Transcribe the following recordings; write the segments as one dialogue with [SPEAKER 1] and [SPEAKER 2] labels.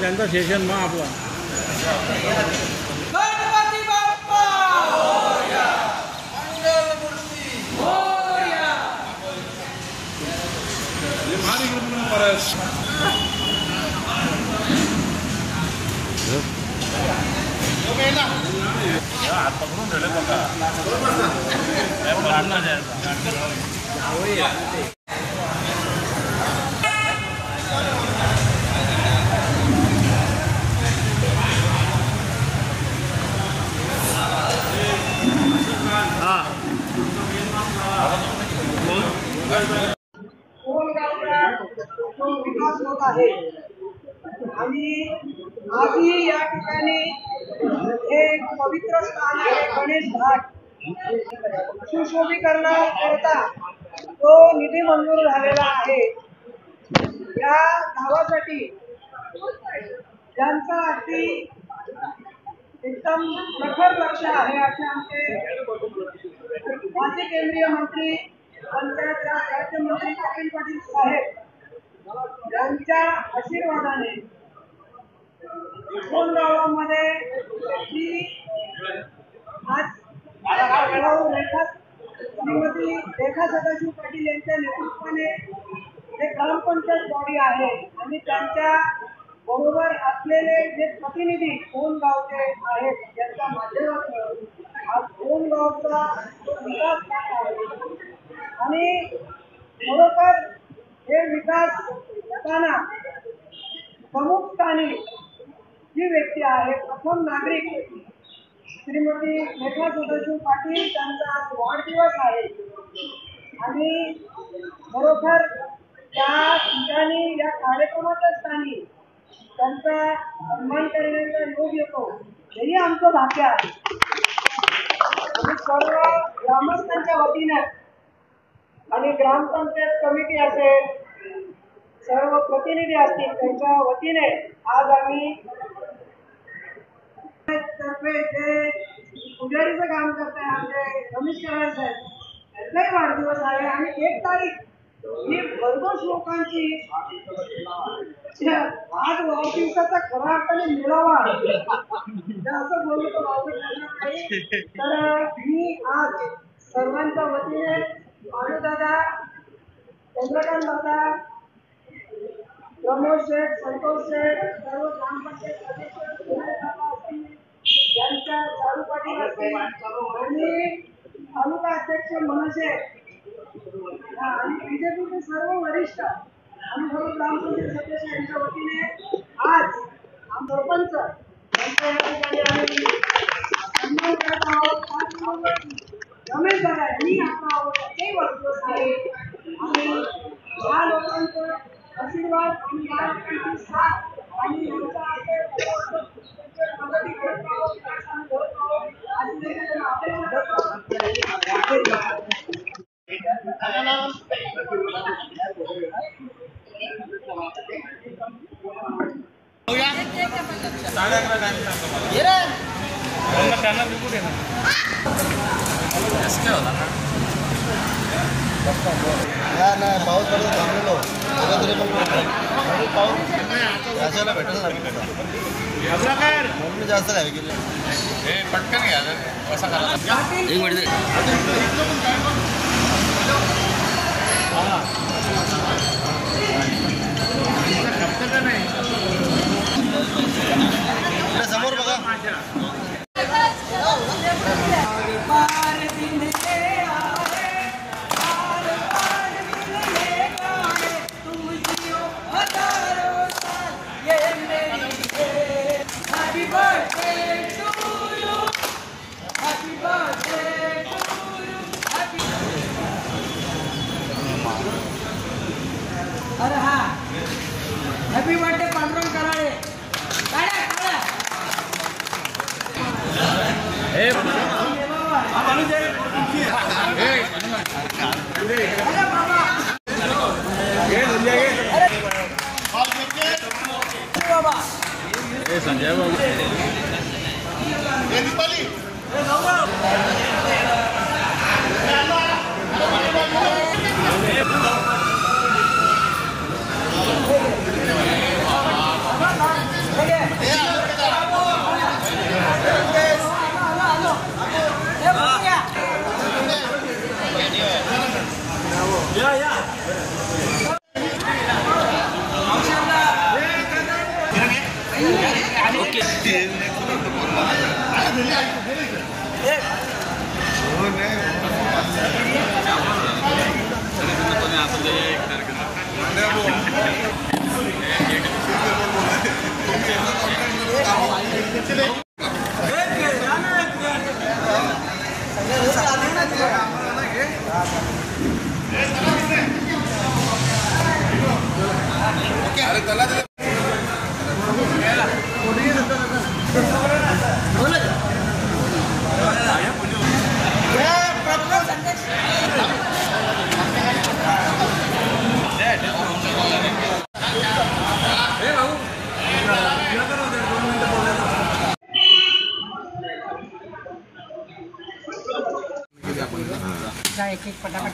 [SPEAKER 1] त्यांचा सेशन मग आपला
[SPEAKER 2] गणपती बाप्पा मोरया, मंगलमूर्ती मोरया.
[SPEAKER 1] हात पकडून ठेवले बघा
[SPEAKER 3] विकास होत आहे आणि आजही या ठिकाणी हे पवित्र स्थान आहे गणेश घाट सुशोभीकरणाकरता तो निधी मंजूर झालेला आहे. या गावासाठी ज्यांचा अगदी एकदम प्रखर लक्ष आहे असे आमचे माजी केंद्रीय मंत्री पंचायत राज राज्यमंत्री कपिल पाटील साहेब यांच्या आशीर्वादाने दोन गावांमध्ये जी आज श्रीमती रेखा सदाशिव पाटील यांच्या नेतृत्वाने हे ग्रामपंचायत बॉडी आहे आणि त्यांच्या बरोबर असलेले जे प्रतिनिधी दोन गावचे आहेत त्यांच्या माध्यमातून आज दोन गावचा विकास आहे आणि खरोखर हे विकास होताना प्रमुख स्थानी जी व्यक्ती आहे प्रथम नागरिक श्रीमती रेखा सदाशिव पाटील त्यांचा आज वाढदिवस आहे आणि खरोखर त्या ठिकाणी या कार्यक्रमाच्या स्थानी त्यांचा सन्मान करण्याचा योग येतो हेही आमचं भाग्य आहे. आणि सर्व ग्रामस्थांच्या वतीने आणि ग्रामपंचायत कमिटी असेल सर्व प्रतिनिधी असतील त्यांच्या वतीने आज आम्ही तर्फे जे पुजारीचं काम करत आहे आमचे रमेश कराड साहेब त्यांचाही वाढदिवस आहे आणि 1 तारीख ही भरघोस लोकांची आज वाढदिवसाचा खऱ्या अर्थाने मिळावा असं बोलतो नाही. तर मी आज सर्वांच्या वतीने दादा चंद्रकांत दादा प्रमोद शेठ संतोष शेठ सर्व ग्रामपंचायत सदस्य यांच्या चालू पाटील असतील आणि तालुका अध्यक्ष मनसे आणि बीजेपीचे सर्व वरिष्ठ आणि सर्व ग्रामपंचायत सदस्य यांच्या वतीने आज सरपंच यांच्या या ठिकाणी आम्ही सन्मान करत आहोत. रमेश दादा यांनी आपला आवडते वाढदिवस आहे आणि या लोकांचं आशीर्वाद आणि या लोकांची साथ आणि यांच्या
[SPEAKER 1] त्यांना
[SPEAKER 4] नाही पाऊस पडतो थांबलेलो तरी पण पाऊस याच्याला भेटेल ना म्हणून जास्त काय गेले
[SPEAKER 1] पटकन घ्या कसा करा
[SPEAKER 4] एक मिनिट समोर बघा
[SPEAKER 3] अरे हा हॅपी बर्थडे पांडुरंग कराळे काढा काढा
[SPEAKER 1] संजय बाबू
[SPEAKER 3] एक एक पटापट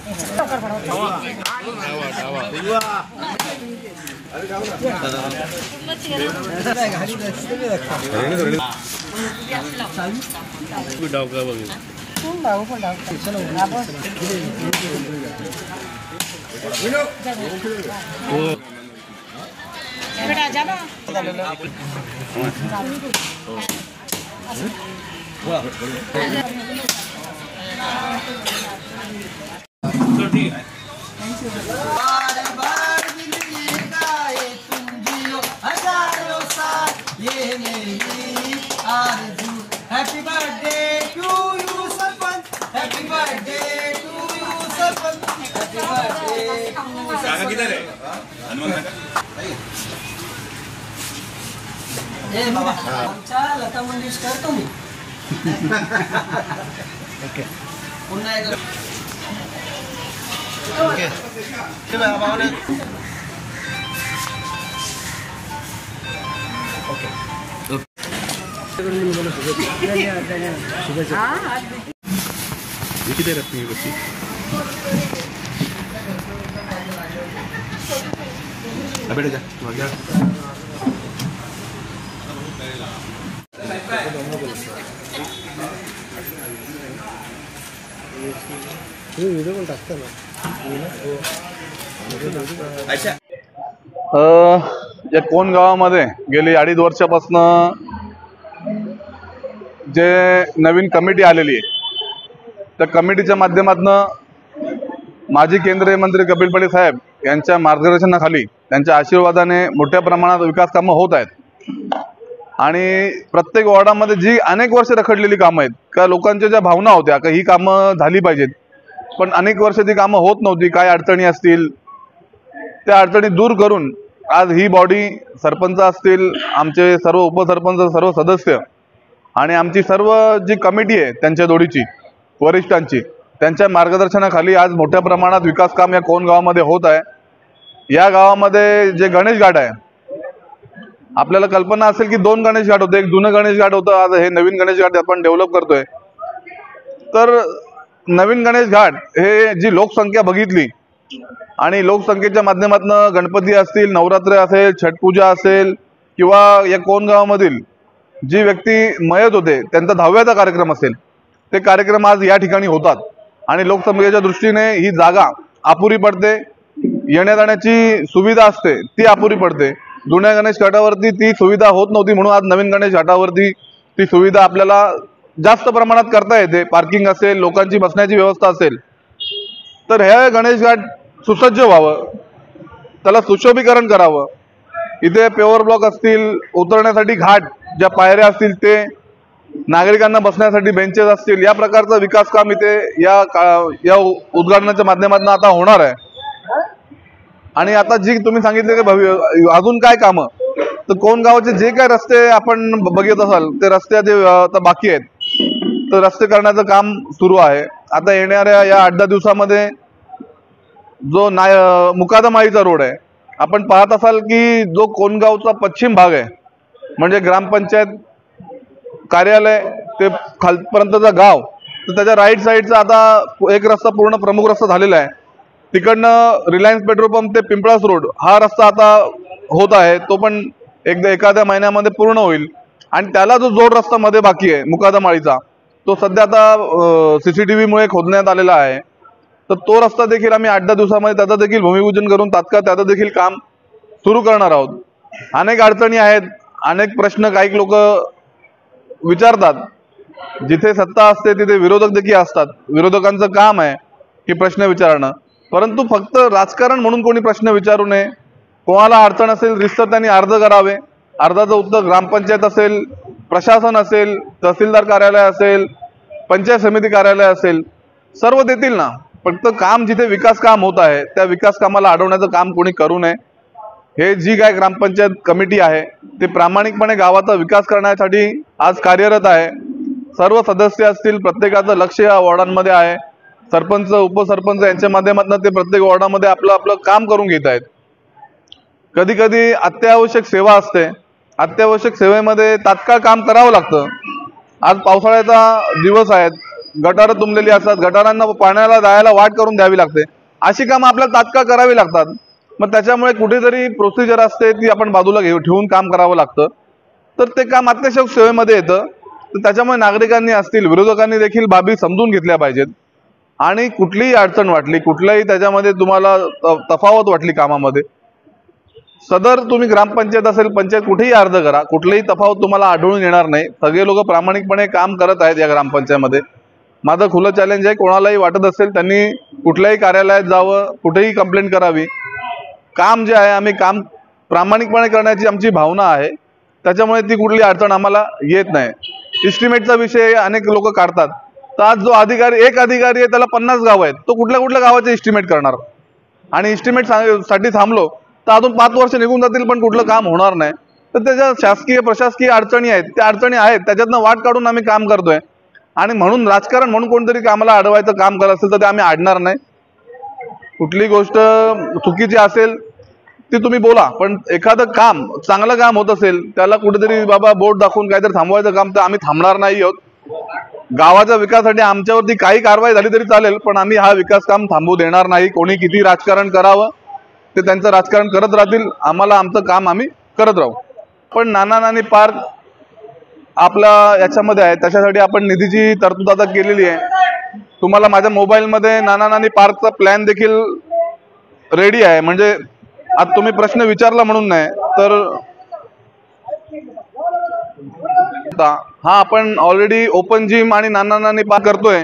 [SPEAKER 3] Happy birthday to you, Sarpanch. Happy birthday to you, Sarpanch. Happy birthday.
[SPEAKER 1] काका किधर है हनुमान
[SPEAKER 3] ए बाबा आमच्या लता मंगेशकर तुम्ही ओके पुन्हा एकदा
[SPEAKER 4] ओके ते बाबाने
[SPEAKER 1] किती रत्नी बच्ची बेटा जा
[SPEAKER 4] व्हिडिओ पण टाकतो ना
[SPEAKER 5] या कोण गावामध्ये गेली 2.5 वर्षापासून जे नवीन कमिटी आलेली आहे त्या कमिटीच्या माध्यमातून माजी केंद्रीय मंत्री कपिल पाटील साहेब यांच्या मार्गदर्शनाखाली त्यांच्या आशीर्वादाने मोठ्या प्रमाणात विकास कामं होत आहेत आणि प्रत्येक वॉर्डामध्ये जी अनेक वर्ष रखडलेली कामं आहेत का लोकांच्या ज्या भावना होत्या का ही कामं झाली पाहिजेत पण अनेक वर्ष ती कामं होत नव्हती काय अडचणी असतील त्या अडचणी दूर करून आज ही बॉडी सरपंच असतील आमचे सर्व उपसरपंच सर्व सदस्य आणि आमची सर्व जी कमिटी आहे त्यांच्या जोडीची वरिष्ठांची त्यांच्या मार्गदर्शनाखाली आज मोठ्या प्रमाणात विकास काम या कोण गावामध्ये होत आहे। या गावामध्ये जे गणेश घाट आहे आपल्याला कल्पना असेल की 2 गणेश घाट होते एक जुनं गणेश घाट होतं आज हे नवीन गणेश घाट आपण डेव्हलप करतोय तर नवीन गणेश घाट हे जी लोकसंख्या बघितली आणि लोकसंख्येच्या माध्यमातून गणपती असतील, नवरात्र असेल, छटपूजा असेल किंवा या कोणगावामधील जी व्यक्ती मयत होते त्यांचा 10व्याचा कार्यक्रम असेल, ते कार्यक्रम आज या ठिकाणी होतात आणि लोकसंख्येच्या दृष्टीने ही जागा अपुरी पडते, येण्या जाण्याची सुविधा असते ती अपुरी पडते। जुन्या गणेश घाटावरती ती सुविधा होत नव्हती, म्हणून आज नवीन गणेश घाटावरती ती सुविधा आपल्याला जास्त प्रमाणात करता येते। पार्किंग असेल, लोकांची बसण्याची व्यवस्था असेल, तर हे गणेश घाट सुसज्ज व्हावं, त्याला सुशोभीकरण करावं। इथे पेवर ब्लॉक असतील, उतरण्यासाठी घाट ज्या पायऱ्या असतील ते, नागरिकांना बसण्यासाठी बेंचेस असतील, या प्रकारचं विकास काम इथे या उद्घाटनाच्या माध्यमातून आता होणार आहे। आणि आता जी तुम्ही सांगितले की अजून काय कामं, तर कोणगावचे जे काय रस्ते आपण बघत असाल ते रस्ते जे आता बाकी आहेत, तर रस्ते करण्याचं काम सुरू आहे। आता येणाऱ्या या 8-10 दिवसामध्ये जो मुकादमाळीचा रोड आहे, आपण पाहत असाल की जो कोणगावचा पश्चिम भाग आहे, म्हणजे ग्रामपंचायत कार्यालय ते खालपर्यंतचं गाव, तर त्याच्या राईट साईडचा आता एक रस्ता पूर्ण प्रमुख रस्ता झालेला आहे। तिकडनं रिलायन्स पेट्रोल पंप ते पिंपळास रोड हा रस्ता आता होत आहे, तो पण एखाद्या महिन्यामध्ये पूर्ण होईल। आणि त्याला जो जोड रस्ता मध्ये बाकी आहे मुकादमाळीचा, तो सध्या आता CCTV मुळे खोदण्यात आलेला आहे, तर तो रस्ता देखील आम्ही 8-10 दिवसामध्ये त्याचं देखील भूमिपूजन करून तात्काळ त्याचं देखील काम सुरू करणार आहोत। अनेक अडचणी आहेत, अनेक प्रश्न काही लोक विचारतात, जिथे सत्ता असते तिथे विरोधक देखील असतात, विरोधकांचं काम आहे की प्रश्न विचारणं, परंतु फक्त राजकारण म्हणून कोणी प्रश्न विचारू नये। कोणाला अडचण असेल रिस्तर त्यांनी अर्ज करावे, अर्जाचं उत्तर ग्रामपंचायत असेल, प्रशासन असेल, तहसीलदार कार्यालय असेल, पंचायत समिती कार्यालय असेल, सर्व देतील ना। फक्त काम जिथे विकास काम होत आहे त्या विकास कामाला अडवण्याचं काम कोणी करू नये। हे जी काय ग्रामपंचायत कमिटी आहे ते प्रामाणिकपणे गावाचा विकास करण्यासाठी आज कार्यरत आहे। सर्व सदस्य असतील, प्रत्येकाचं लक्ष या वॉर्डांमध्ये आहे, सरपंच, उपसरपंच यांच्या माध्यमातून ते प्रत्येक वॉर्डामध्ये आपलं काम करून घेत आहेत। कधी कधी अत्यावश्यक सेवा असते, अत्यावश्यक सेवेमध्ये तात्काळ काम करावं लागतं। आज पावसाळ्याचा दिवस आहेत, गटारं तुंबलेली असतात, गटारांना पाण्याला जायला वाट करून द्यावी लागते, अशी कामं आपल्याला तात्काळ करावी लागतात। मग त्याच्यामुळे कुठेतरी प्रोसिजर असते ती आपण बाजूला ठेवून काम करावं लागतं, तर ते काम अत्यावश्यक सेवेमध्ये येतं। तर त्याच्यामुळे नागरिकांनी असतील, विरोधकांनी देखील बाबी समजून घेतल्या पाहिजेत। आणि कुठलीही अडचण वाटली, कुठल्याही त्याच्यामध्ये तुम्हाला तफावत वाटली कामामध्ये, सदर तुम्ही ग्रामपंचायत असेल, पंचायत कुठेही अर्ज करा, कुठलीही तफावत तुम्हाला आढळून येणार नाही। सगळे लोक प्रामाणिकपणे काम करत आहेत या ग्रामपंचायतमध्ये। माझं खुलं चॅलेंज आहे, कोणालाही वाटत असेल त्यांनी कुठल्याही कार्यालयात जावं, कुठेही कंप्लेंट करावी। काम जे आहे आम्ही काम प्रामाणिकपणे करण्याची आमची भावना आहे, त्याच्यामुळे ती कुठली अडचण आम्हाला येत नाही। इस्टिमेटचा विषय अनेक लोक काढतात, तर आज जो एक अधिकारी आहे त्याला 50 गाव आहेत, तो कुठल्या गावाचे इस्टिमेट करणार? आणि इस्टिमेट साठी थांबलो तर अजून 5 वर्ष निघून जातील पण कुठलं काम होणार नाही। तर त्याच्या शासकीय प्रशासकीय अडचणी आहेत, त्या अडचणी आहेत, त्याच्यातनं वाट काढून आम्ही काम करतोय। आणि म्हणून राजकारण म्हणून कोणतरी कामाला अडवायचं काम करत असेल तर ते आम्ही अडणार नाही। कुठली गोष्ट चुकीची असेल ती तुम्ही बोला, पण एखादं काम चांगलं काम होत असेल त्याला कुठेतरी बाबा बोट दाखवून काहीतरी थांबवायचं काम तर आम्ही थांबणार नाही आहोत। गावाच्या विकासासाठी आमच्यावरती काही कारवाई झाली तरी चालेल, पण आम्ही हा विकास काम थांबू देणार नाही। कोणी किती राजकारण करावं ते त्यांचं राजकारण करत राहतील, आम्हाला आमचं काम आम्ही करत राहू। पण नाना नानी पार्क आपला याच्यामध्ये आहे, त्याच्यासाठी आपण निधीची तरतूद आता केलेली आहे। तुम्हाला माझ्या मोबाईलमध्ये नाना नानी पार्कचा प्लॅन देखील रेडी आहे। म्हणजे आज तुम्ही प्रश्न विचारला म्हणून नाही, तर हा आपण ऑलरेडी ओपन जिम आणि नाना नानी पार्क करतोय,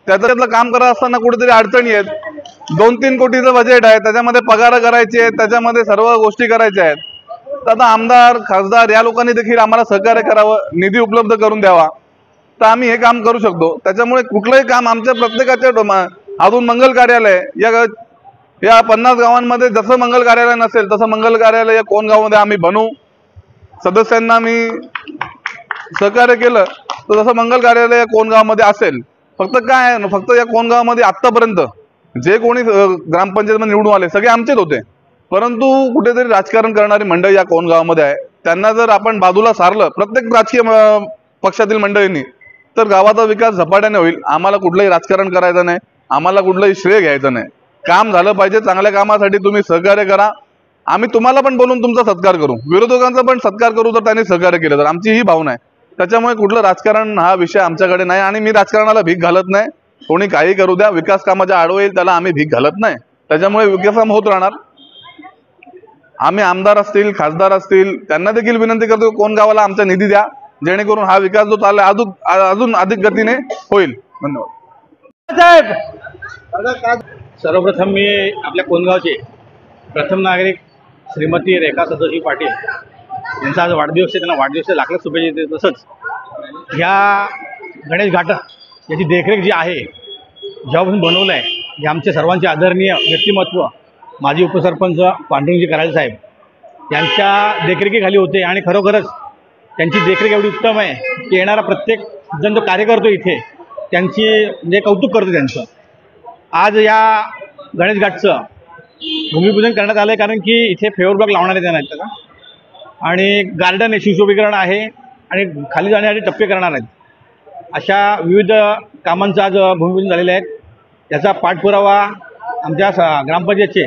[SPEAKER 5] त्याच्यातलं काम करत असताना कुठेतरी अडचणी आहेत। 2-3 कोटीचं बजेट आहे, त्याच्यामध्ये पगार करायचे आहेत, त्याच्यामध्ये सर्व गोष्टी करायच्या आहेत। तर आता आमदार, खासदार या लोकांनी देखील आम्हाला सहकार्य करावं, निधी उपलब्ध करून द्यावा, तर आम्ही हे काम करू शकतो। त्याच्यामुळे कुठलंही काम आमच्या प्रत्येकाच्या अजून मंगल कार्यालय या 50 गावांमध्ये जसं मंगल कार्यालय नसेल तसं मंगल कार्यालय या कोणगावमध्ये आम्ही बनवू। सदस्यांना मी सहकार्य केलं तर तसं मंगल कार्यालय या कोणगावमध्ये असेल। फक्त काय आहे, फक्त या कोणगावमध्ये आत्तापर्यंत जे कोणी ग्रामपंचायतमध्ये निवडून आले सगळे आमचेच होते, परंतु कुठेतरी राजकारण करणारी मंडळी या कोणगावमध्ये आहे, त्यांना जर आपण बाजूला सारलं प्रत्येक राजकीय पक्षातील मंडळींनी, तर गावाचा विकास झपाट्याने होईल. आम्हाला कुठलंही राजकारण करायचं नाही, आम्हाला कुठलंही श्रेय घ्यायचं नाही. काम झालं पाहिजे, चांगल्या कामासाठी तुम्ही सहकार्य करा. आम्ही तुम्हाला पण बोलून तुमचा सत्कार करू, विरोधकांचा पण सत्कार करू जर त्यांनी सहकार्य केलं तर. आमची ही भावना आहे. त्याच्यामुळे कुठलं राजकारण हा विषय आमच्याकडे नाही आणि मी राजकारणाला भीक घालत नाही. कोणी काही करू द्या, विकास कामाच्या आडवं येईल त्याला आम्ही भीक घालत नाही. त्याच्यामुळे विकास काम होत राहणार. आम्ही आमदार असतील, खासदार असतील, त्यांना देखील विनंती करतो कोण गावाला आमचा निधी द्या, जेणेकरून हा विकास जो चाललाय अजून अधिक गतीने होईल. धन्यवाद.
[SPEAKER 6] सर्वप्रथम मी आपल्या कोणगावचे प्रथम नागरिक श्रीमती रेखा सदाशिव पाटील यांचा आज वाढदिवस आहे. त्यांना वाढदिवसाच्या लाखलाख शुभेच्छा देते. तसंच ह्या गणेश घाट याची देखरेख जी आहे, जेव्हापासून बनवलं आहे, हे आमचे सर्वांचे आदरणीय व्यक्तिमत्व माजी उपसरपंच पांडुरंगजी कराळे साहेब यांच्या देखरेखीखाली होते. आणि खरोखरच त्यांची देखरेख एवढी उत्तम आहे की येणारा प्रत्येक जण जो कार्य करतो इथे त्यांची म्हणजे कौतुक करतो त्यांचं. आज या गणेश घाटचं भूमिपूजन करण्यात आलं आहे, कारण की इथे फेवर ब्लॉक लावणार आहे त्यांना का, आणि गार्डन आहे, सुशोभीकरण आहे आणि खाली जाण्यासाठी टप्पे करणार आहेत. अशा विविध कामांचं आज भूमिपूजन झालेलं आहे. याचा पाठपुरावा आमच्या ग्रामपंचायतचे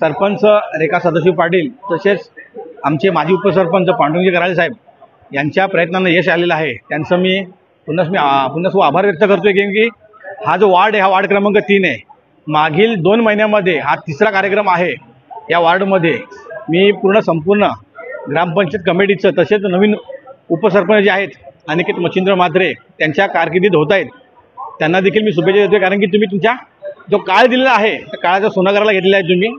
[SPEAKER 6] सरपंच रेखा सदाशिव पाटील तसेच आमचे माजी उपसरपंच पांडुरंगजी कराळे साहेब यांच्या प्रयत्नांना यश आलेलं आहे. त्यांचं मी पुन्हा आभार व्यक्त करतोय, की हा जो वार्ड आहे, हा वार्ड क्रमांक 3 आहे. मागील 2 महिन्यामध्ये हा 3रा कार्यक्रम आहे या वार्डमध्ये. मी संपूर्ण ग्रामपंचायत कमिटीचं तसेच नवीन उपसरपंच जे आहेत अनिकेत मच्छिंद्र म्हात्रे त्यांच्या कारकिर्दीत होत आहेत, त्यांना देखील मी शुभेच्छा देतोय. कारण की तुम्ही तुमच्या जो काळ दिलेला आहे त्या काळाचा सोनं करायला घेतलेला आहे तुम्ही.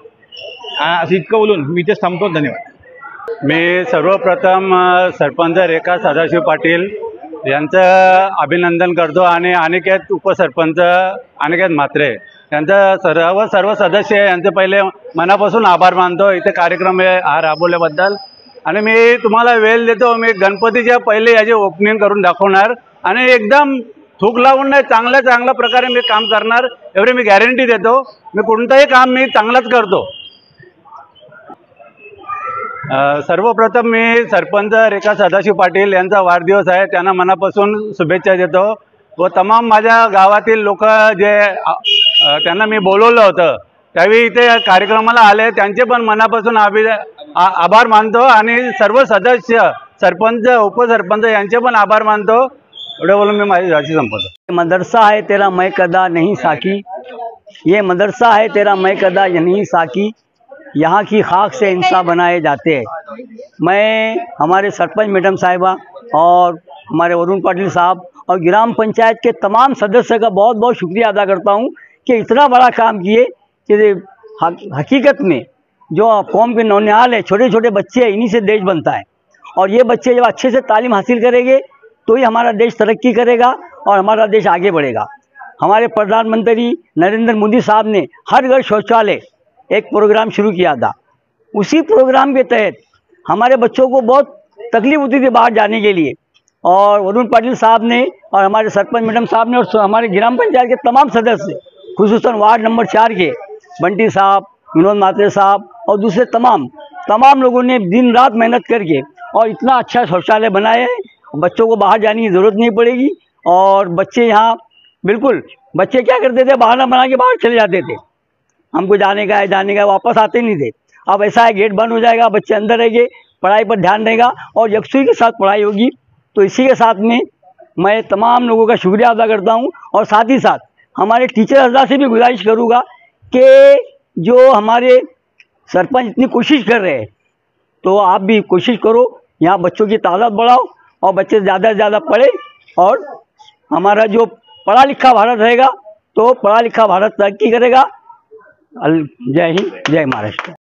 [SPEAKER 6] असं इतकं बोलून मी इथेच थांबतो. धन्यवाद.
[SPEAKER 7] मी सर्वप्रथम सरपंच रेखा सदाशिव पाटील यांचं अभिनंदन करतो आणि अनिकेत उपसरपंच अनिकेत म्हात्रे यांचं सर्व सदस्य यांचे पहिले मनापासून आभार मानतो इथे कार्यक्रम हा राबवल्याबद्दल. आणि मी तुम्हाला वेळ देतो. मी गणपतीच्या पहिले याचे ओपनिंग करून दाखवणार आणि एकदम थूक लावून नाही, चांगल्या प्रकारे मी काम करणार एवढी मी गॅरंटी देतो. मी कोणतंही काम मी चांगलंच करतो. सर्वप्रथम मी सरपंच रेखा सदाशिव पाटील यांचा वाढदिवस आहे, त्यांना मनापासून शुभेच्छा देतो. व तमाम माझ्या गावातील लोक जे त्यांना मी बोलवलं होतं त्यावेळी इथे कार्यक्रमाला आले, त्यांचे पण मनापासून आभार मानतो. आणि सर्व सदस्य सरपंच उपसरपंच यांचे पण आभार मानतो. एवढं बोलून मी माझी राशी संपवतो.
[SPEAKER 8] मदरसा है तेरा मैं कदा नहीं साकी, ये मदरसा है तेरा मैं कदा नहीं साकी, यहाँ की खाक से इंसान बनाए जाते हैं. मैं हमारे सरपंच मैडम साहिबा और हमारे वरुण पाटिल साहब और ग्राम पंचायत के तमाम सदस्य का बहुत बहुत शुक्रिया अदा करता हूँ कि इतना बड़ा काम किए कि हकीकत में जो कौम के नौनिहाल है, छोटे छोटे बच्चे हैं, इन्हीं से देश बनता है. और ये बच्चे जब अच्छे से तालीम हासिल करेंगे तो ही हमारा देश तरक्की करेगा और हमारा देश आगे बढ़ेगा. हमारे प्रधानमंत्री नरेंद्र मोदी साहब ने हर घर शौचालय एक प्रोग्राम शुरू किया था. उसी प्रोग्राम के तहत हमारे बच्चों को बहुत तकलीफ होती थी बाहर जाने के लिए, और वरुण पाटिल साहब ने और हमारे सरपंच मैडम साहब ने और हमारे ग्राम पंचायत के तमाम सदस्य, खुसूसन वार्ड नंबर 4 के बंटी साहब, विनोद म्हात्रे साहब और दूसरे तमाम लोगों ने दिन रात मेहनत करके और इतना अच्छा शौचालय बनाया है. बच्चों को बाहर जाने की ज़रूरत नहीं पड़ेगी. और बच्चे यहाँ बिल्कुल, बच्चे क्या करते थे, बहाना बना के बाहर चले जाते थे, हमको जाने का है, वापस आते नहीं थे. अब ऐसा है, गेट बंद हो जाएगा, बच्चे अंदर रहेंगे, पढ़ाई पर ध्यान रहेगा और यकसुई के साथ पढ़ाई होगी. तो इसी के साथ में मैं तमाम लोगों का शुक्रिया अदा करता हूँ. और साथ ही साथ हमारे टीचर हजरात से भी गुजारिश करूँगा कि जो हमारे सरपंच इतनी कोशिश कर रहे हैं, तो आप भी कोशिश करो, यहाँ बच्चों की तादाद बढ़ाओ और बच्चे ज़्यादा से ज़्यादा पढ़े. और हमारा जो पढ़ा लिखा भारत रहेगा तो पढ़ा लिखा भारत तरक्की करेगा. जय हिंद, जय महाराष्ट्र.